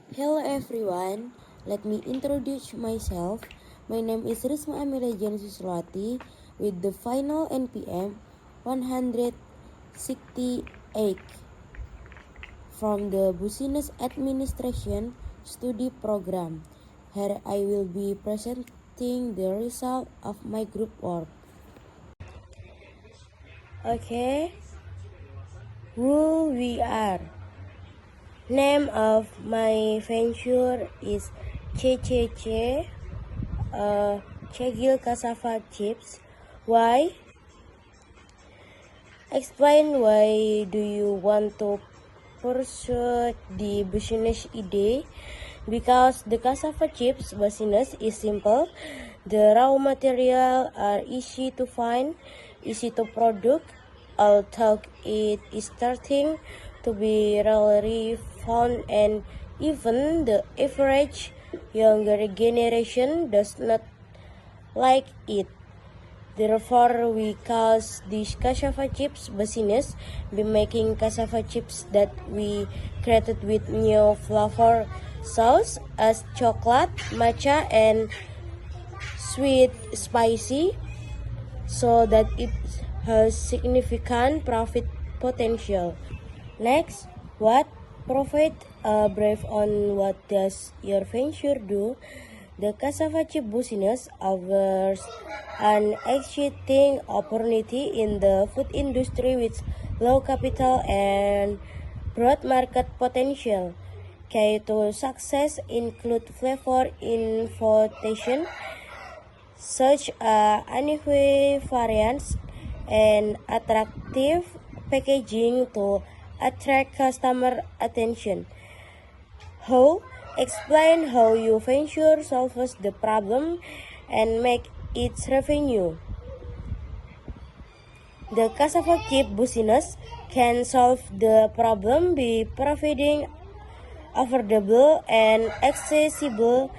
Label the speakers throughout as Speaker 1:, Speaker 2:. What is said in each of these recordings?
Speaker 1: Hello everyone, let me introduce myself. My name is Risma Amelia Jansuswati with the final NPM 168 from the Business Administration Study Program. Here I will be presenting the result of my group work. Okay, who we are. Name of my venture is CCC, Chegil Cassava Chips. Why? Explain why do you want to pursue the business idea? Because the cassava chips business is simple. The raw material are easy to find, easy to produce, although it is starting to be rarely found, and even the average younger generation does not like it. Therefore, we call this cassava chips business by making cassava chips that we created with new flavor sauce as chocolate, matcha, and sweet spicy, so that it has significant profit potential. Next, what profit? Brief on what does your venture do? The cassava chip business offers an exciting opportunity in the food industry with low capital and broad market potential. Key to success include flavor innovation, such as unequal variants and attractive packaging to attract customer attention. How? Explain how your venture solves the problem and make its revenue. The cassava chip business can solve the problem by providing affordable and accessible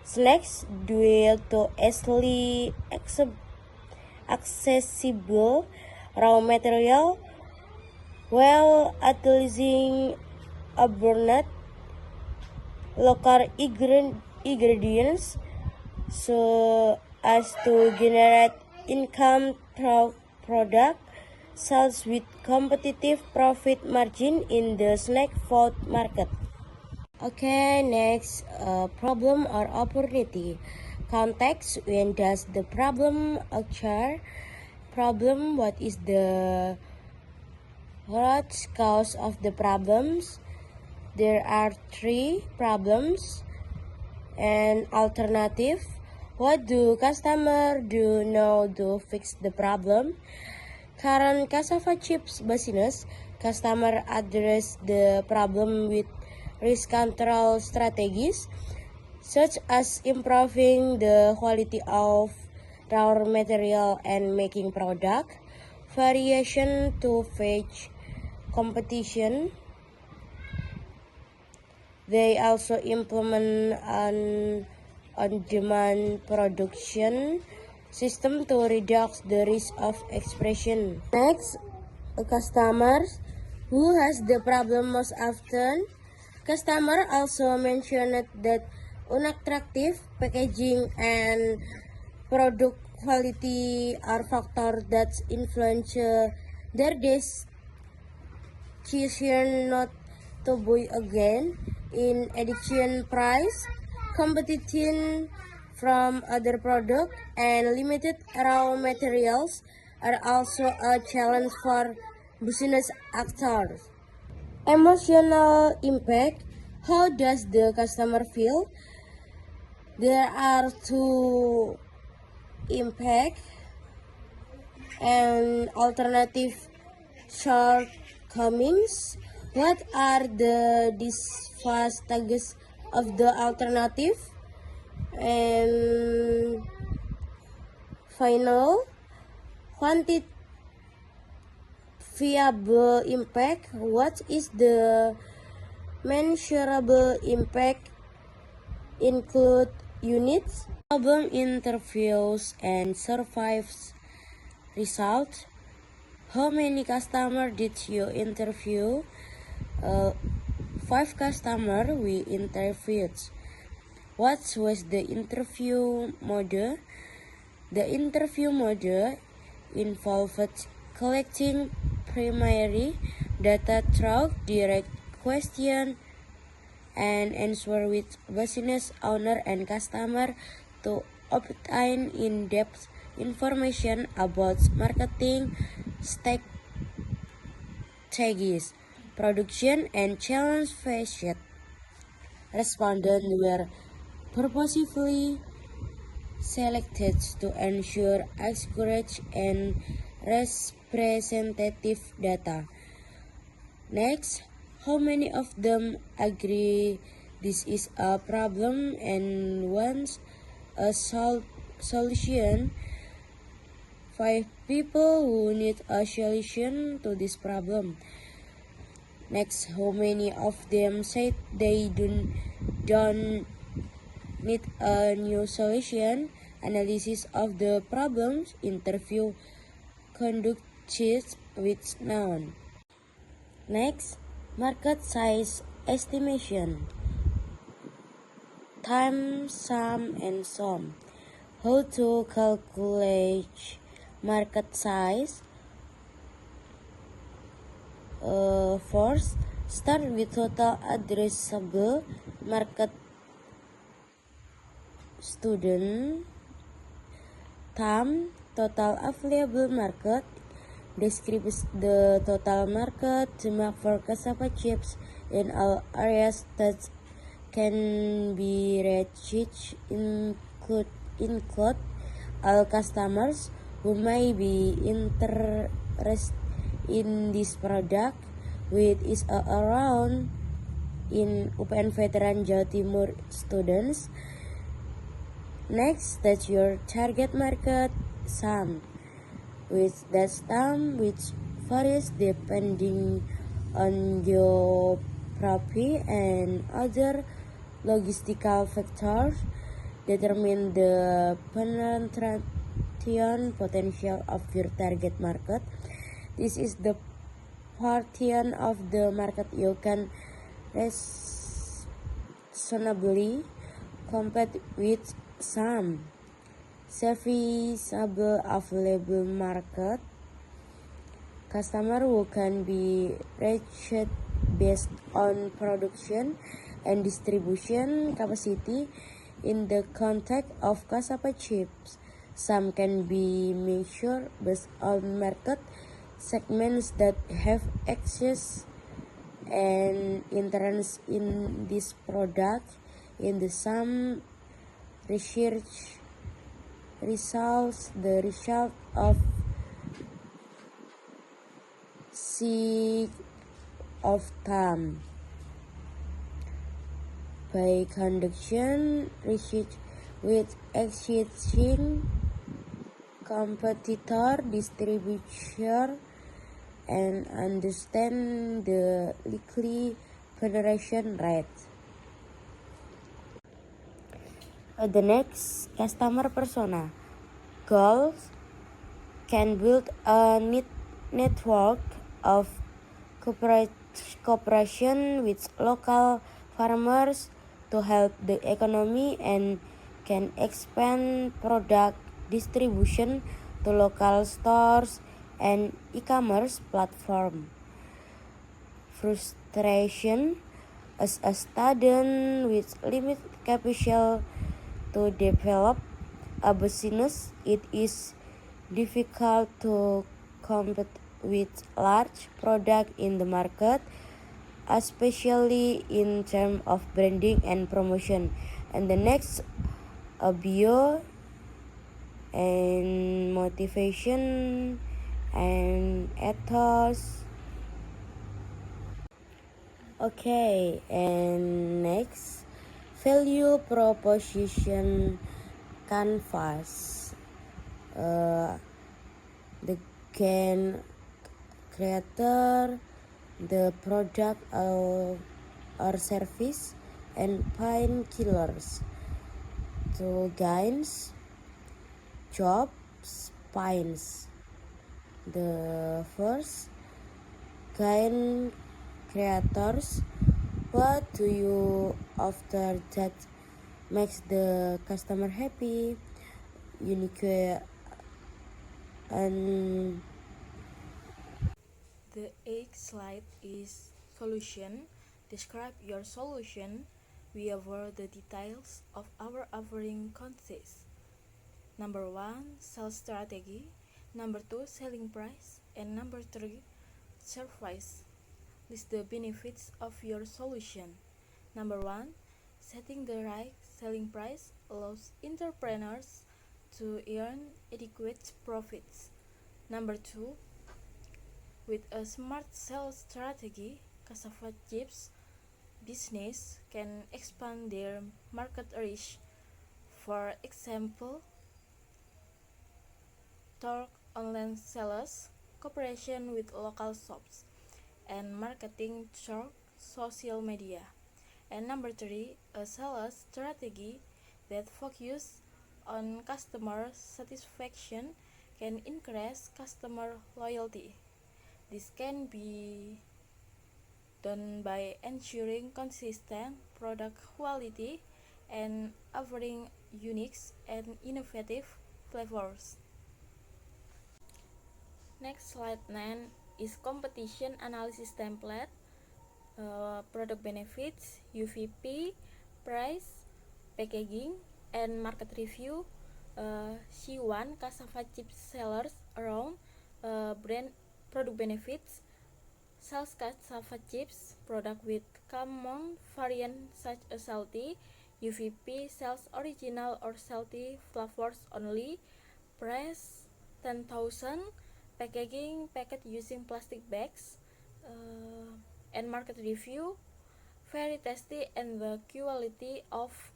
Speaker 1: snacks due to easily accessible raw material while utilizing abundant local ingredients so as to generate income through product sales with competitive profit margin in the snack food market. Okay, next, problem or opportunity. Context: when does the problem occur? Problem: what is the root cause of the problems? There are three problems. And alternative: what do customers do now to fix the problem? Current cassava chips business, customer address the problem with risk control strategies, such as improving the quality of raw material and making product, variation to fetch competition. They also implement an on-demand production system to reduce the risk of expression. Next, customers who has the problem most often. Customer also mentioned that unattractive packaging and product quality are factors that influence their decision not to buy again. In addition, price, competition from other products, and limited raw materials are also a challenge for business actors. Emotional impact. How does the customer feel? There are two impact and alternative shortcomings. What are the disadvantages of the alternative? And final, quantifiable impact. What is the measurable impact? Include units, problem interviews, and surveys results. How many customers did you interview? 5 customers we interviewed. What was the interview mode? The interview mode involved collecting primary data through direct question and answer with business owner and customer to obtain in-depth information about marketing strategies, production, and challenge faced. Respondents were purposefully selected to ensure accurate and representative data. Next, how many of them agree this is a problem and want a solution? 5 people who need a solution to this problem. Next, how many of them said they don't need a new solution? Analysis of the problems interview conducted with noun. Next, market size estimation. Time, sum, and sum. How to calculate market size? First, start with total addressable market. Student. Time, total available market. Describes the total market demand for cassava chips in all areas that can be reached, include all customers who may be interested in this product, which is around in UPN Veteran Jawa Timur students. Next, that's your target market sum, with that sum which varies depending on geography and other logistical factors, determine the penetration potential of your target market. This is the portion of the market you can reasonably compete with. Some serviceable available market, customer who can be reached based on production and distribution capacity in the context of cassava chips. Some can be measured based on market segments that have access and interest in this product. In the sum research results, the result of of time. By conduction research with existing competitor, distributor, and understand the likely penetration rate. The next, customer persona. Goals can build a network of cooperation with local farmers to help the economy and can expand product distribution to local stores and e-commerce platform. Frustration. As a student with limited capital to develop a business, it is difficult to compete with large product in the market, especially in terms of branding and promotion. And the next, a bio and motivation and ethos. Okay, and next, value proposition canvas. The gain creator, the product or service, and painkillers. So gains, jobs, pines. The first, gain creators, What do you after that makes the customer happy? Unique and
Speaker 2: The eighth slide is solution. Describe your solution. We cover the details of our offering consists. Number 1, sales strategy. Number 2, selling price. And number 3, service. List the benefits of your solution. Number 1, setting the right selling price allows entrepreneurs to earn adequate profits. Number 2, with a smart sales strategy, cassava chips business can expand their market reach. For example, through online sellers, cooperation with local shops, and marketing through social media. And number 3, a sales strategy that focuses on customer satisfaction can increase customer loyalty. This can be done by ensuring consistent product quality and offering unique and innovative flavors. Next, slide 9 is competition analysis template, product benefits, UVP, price, packaging, and market review. C1 cassava chips sellers around brand product benefits. Sales cassava chips product with common variant such as salty. UVP sells original or salty flavors only. Price 10,000. Packaging packed using plastic bags. And market review very tasty and the quality of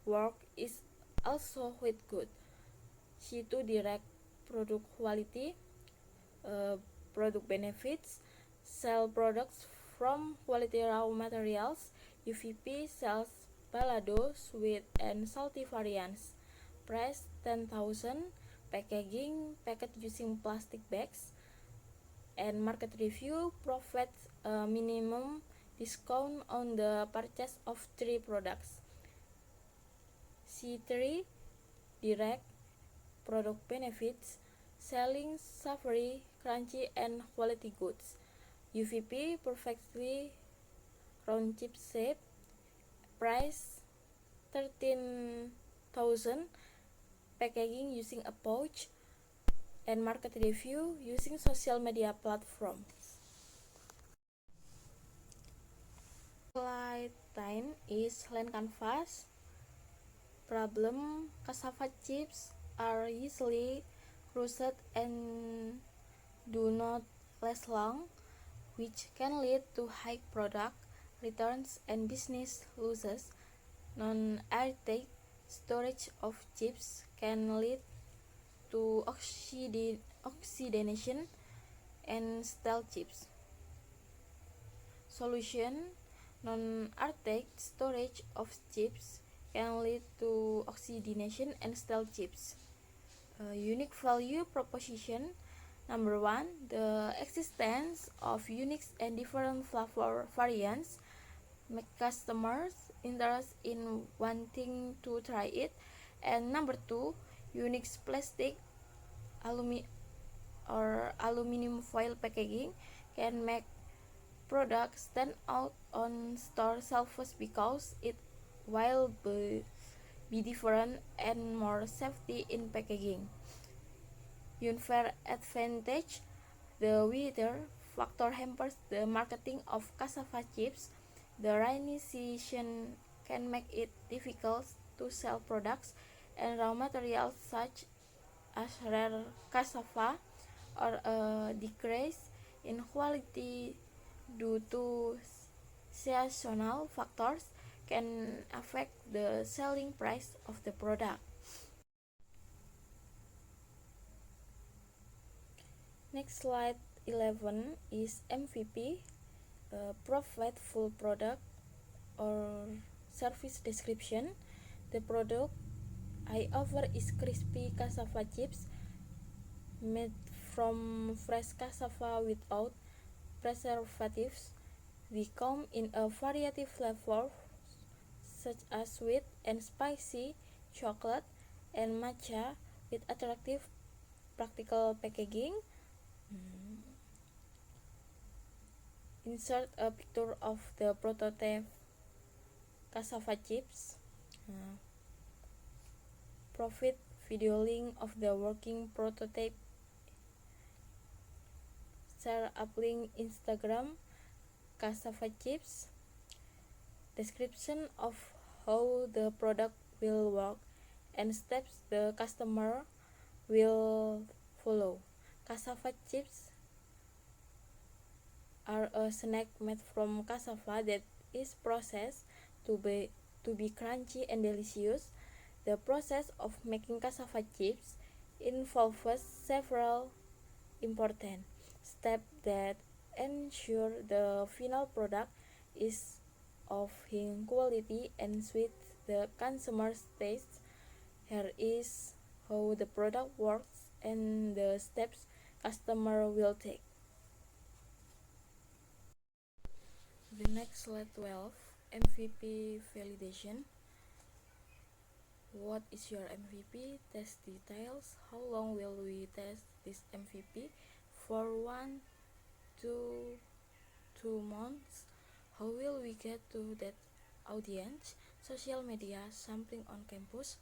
Speaker 2: work is also quite good. C2 direct product quality, product benefits, sell products from quality raw materials. UVP sells balado, sweet and salty variants. Price 10,000. Packaging packed using plastic bags. And market review provides a minimum discount on the purchase of 3 products. C3 direct product benefits, selling savory, crunchy and quality goods. UVP perfectly round chip shape, price 13,000. Packaging using a pouch, and market review using social media platforms. Slide 10 is land canvas. Problem: cassava chips are easily crushed and do not last long, which can lead to high product returns and business losses. Non-airtight storage of chips can lead to oxidation and stale chips. Solution: non-airtight storage of chips can lead to oxidation and stale chips. Unique value proposition. Number 1, the existence of unique and different flavor variants make customers interested in wanting to try it. And number 2, unique plastic, aluminum foil packaging can make products stand out on store shelves because it will be different and more safety in packaging. Unfair advantage: the weather factor hampers the marketing of cassava chips. The rainy season can make it difficult to sell products, and raw materials such as rare cassava or a decrease in quality due to seasonal factors can affect the selling price of the product. Next, slide 11 is MVP, provide full product or service description. The product I offer is crispy cassava chips made from fresh cassava without preservatives. They come in a variety of flavors such as sweet and spicy, chocolate, and matcha with attractive practical packaging. Insert a picture of the prototype cassava chips. Provide video link of the working prototype. Share uplink Instagram cassava chips. Description of how the product will work and steps the customer will follow. Cassava chips are a snack made from cassava that is processed to be crunchy and delicious. The process of making cassava chips involves several important steps that ensure the final product is of high quality and suits the consumer's taste. Here is how the product works and the steps customer will take. The next slide 12, MVP validation. What is your MVP? Test details. How long will we test this MVP? For 1 to 2 months. How will we get to that audience? Social media, sampling on campus,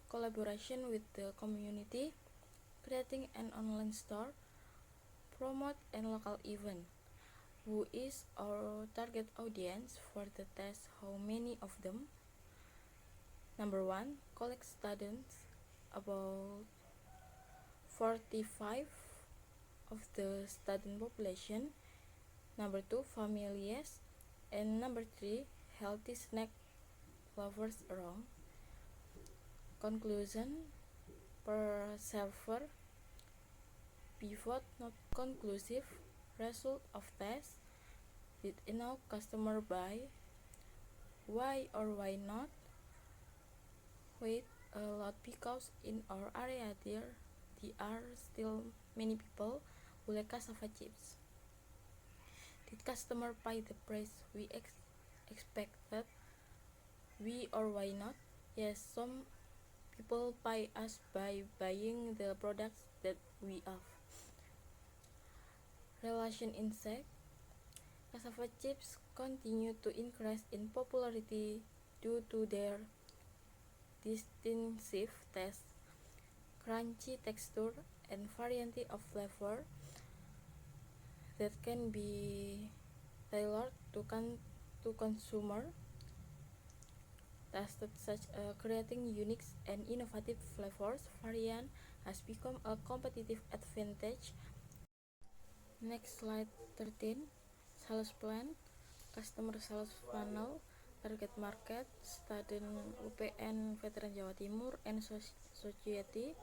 Speaker 2: collaboration with the community, creating an online store, promote and local event. Who is our target audience for the test? How many of them? Number 1, college students, about 45 of the student population. Number 2, families. And number 3, healthy snack lovers around. Conclusion per server. Pivot not conclusive. Result of test. Did enough customer buy? Why or why not? Wait a lot because in our area there are still many people who like cassava chips. Did customer pay the price we expected? We or why not? Yes, some people pay us by buying the products that we have. Relation insight. Cassava chips continue to increase in popularity due to their distinctive taste, crunchy texture, and variety of flavor that can be tailored to consumer tastes, such creating unique and innovative flavors. Variant has become a competitive advantage. Next slide 13, sales plan, customer sales funnel, target market, student UPN Veteran Jawa Timur and Society,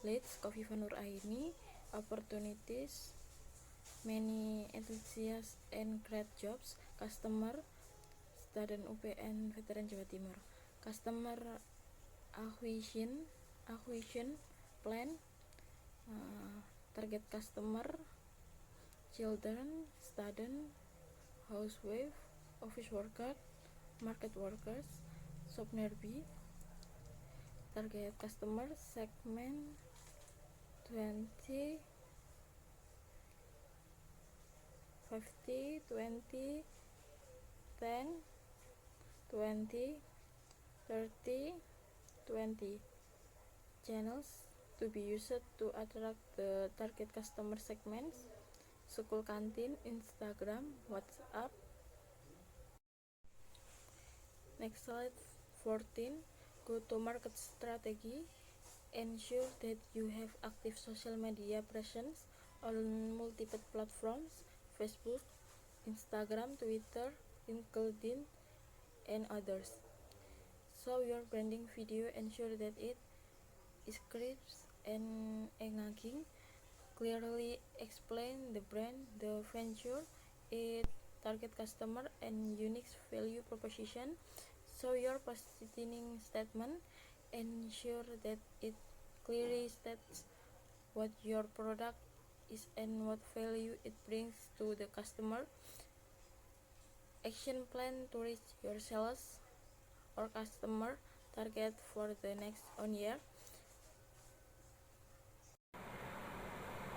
Speaker 2: leads Kofifa Nuraini, opportunities, many enthusiasts and great jobs, customer, student UPN Veteran Jawa Timur, customer acquisition plan, target customer, children, student, housewife, office worker, market workers, shop nearby. Target customer segment 20, 50, 20, 10, 20, 30, 20. Channels to be used to attract the target customer segments: school canteen, Instagram, WhatsApp. Next slide 14, go to market strategy. Ensure that you have active social media presence on multiple platforms: Facebook, Instagram, Twitter, LinkedIn, and others. Show your branding video. Ensure that it is crisp and engaging. Clearly explain the brand, the venture, its target customer, and unique value proposition. Show your positioning statement. Ensure that it clearly states what your product is and what value it brings to the customer. Action plan to reach your sales or customer target for the next on year.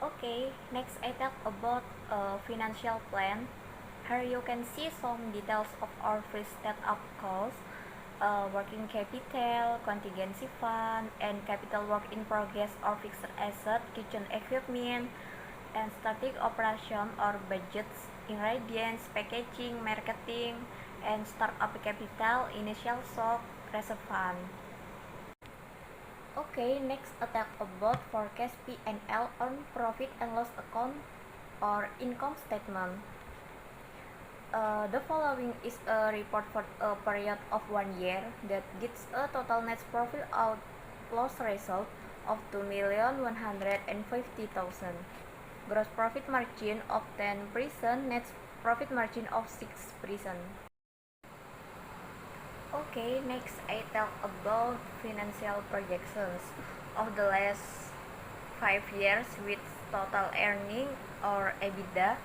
Speaker 3: Okay, next I talk about a financial plan. Here you can see some details of our free startup costs, working capital, contingency fund, and capital work in progress or fixed asset, kitchen equipment, and starting operation or budgets, ingredients, packaging, marketing, and startup capital, initial stock, reserve fund. Okay, next I talk about forecast P&L on profit and loss account or income statement. The following is a report for a period of 1 year that gives a total net profit out loss result of 2,150,000, gross profit margin of 10%, net profit margin of 6%. Okay, next I talk about financial projections of the last 5 years with total earning or EBITDA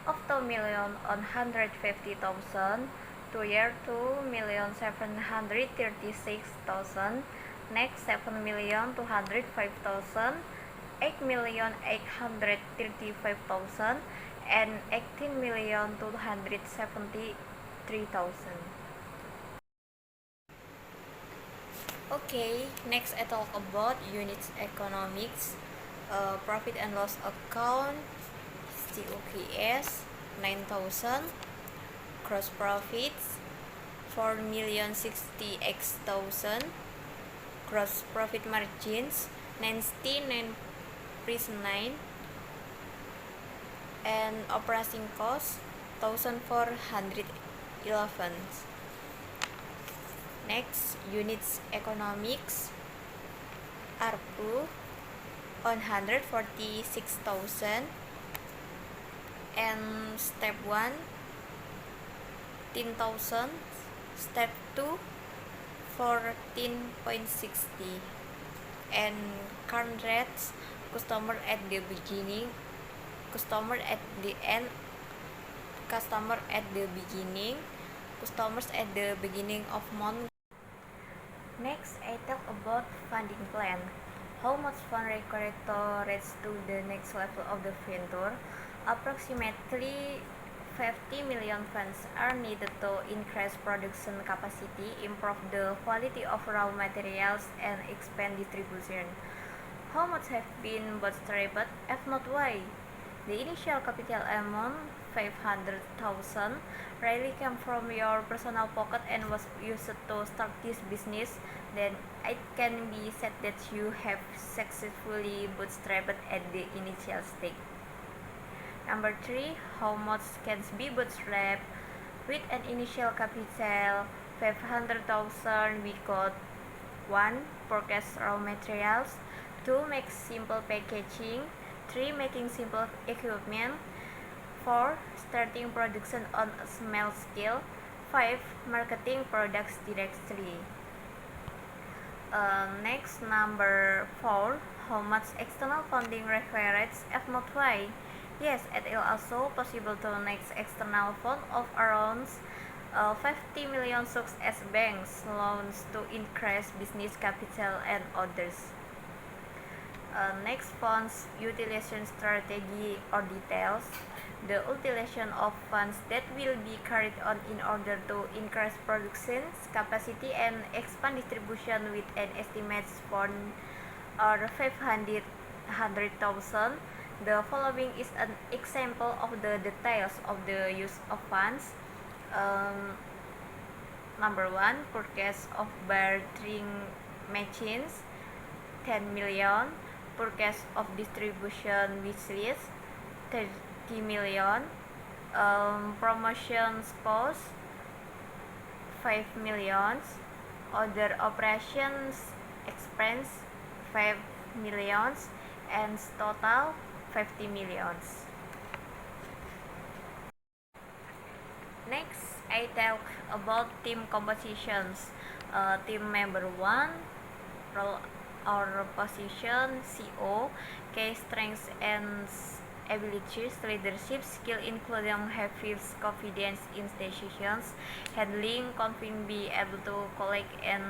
Speaker 3: of 2,150,000 to year 2,736,000, next 7,205,000, 8,835,000, and 18,273,000. Okay, next I talk about units economics, profit and loss account, COGS 9,000, gross profits 4,068,000, gross profit margins 99%, and operating costs 1,411. Next, units economics, ARPU 146,000, and step 1 10,000, step 2 14.60, and current rates, customer at the beginning, customer at the end, customer at the beginning, customers at the beginning of month. Next, I talk about funding plan. How much fund required to reach to the next level of the venture? Approximately 50 million funds are needed to increase production capacity, improve the quality of raw materials, and expand distribution. How much have been bootstrapped? If not, why? The initial capital amount, 500,000, really came from your personal pocket and was used to start this business. Then it can be said that you have successfully bootstrapped at the initial stage. Number 3, how much can be bootstrapped? With an initial capital 500,000, we got 1. Purchase raw materials, 2. Make simple packaging, 3. Making simple equipment, 4. Starting production on a small scale, 5. Marketing products directly. Next, number 4, how much external funding required? If not, why? Yes, it is also possible to next external fund of around 50 million such as banks, loans to increase business capital and others. Next, funds utilization strategy or details. The utilization of funds that will be carried on in order to increase production capacity and expand distribution with an estimated fund or 500,000. The following is an example of the details of the use of funds. Number 1, purchase of battering machines 10 million, purchase of distribution wishlist 30 million, promotions cost 5 million, other operations expense 5 millions, and total 50 millions. Next, I talk about team compositions. Team member 1, role our position, CO, key strengths and abilities, leadership skill including having confidence in decisions, handling, confident, be able to collect and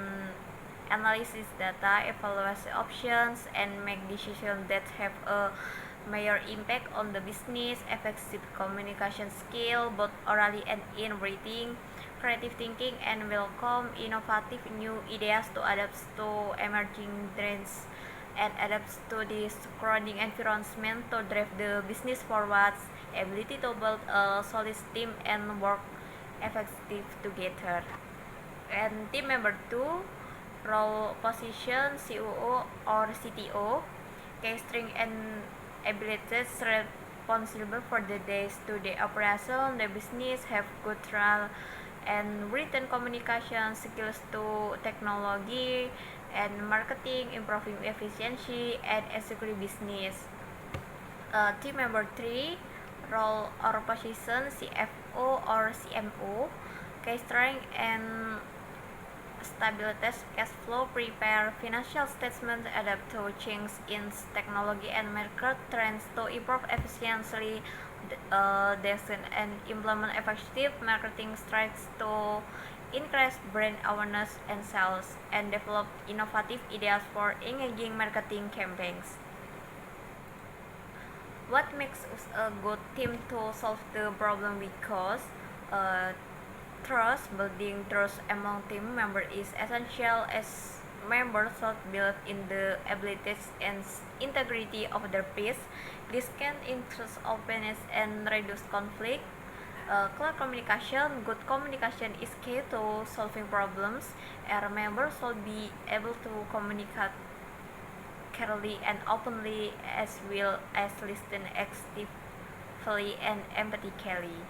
Speaker 3: analysis data, evaluate options, and make decisions that have a major impact on the business, effective communication skill, both orally and in writing, creative thinking, and welcome innovative new ideas to adapt to emerging trends and adapt to the surrounding environment to drive the business forward, ability to build a solid team and work effective together. And team member 2, role position COO or CTO, key strength and abilities responsible for the day-to-day operation, the business, have good oral and written communication skills to technology and marketing, improving efficiency and executive business. Team member 3, role or position CFO or CMO, key strength and stability, cash flow, prepare financial statements, adapt to change in technology and market trends to improve efficiency, design and implement effective marketing strategies to increase brand awareness and sales, and develop innovative ideas for engaging marketing campaigns. What makes us a good team to solve the problem? Because uh, trust, building trust among team members is essential as members should believe in the abilities and integrity of their peers. This can increase openness and reduce conflict. Clear communication, good communication is key to solving problems. Our members should be able to communicate clearly and openly, as well as listen actively and empathically.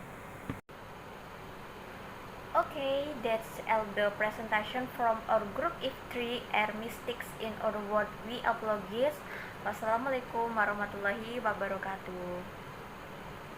Speaker 3: Okay, that's all the presentation from our group. If three are mistakes in our word, we apologize. Wassalamualaikum warahmatullahi wabarakatuh.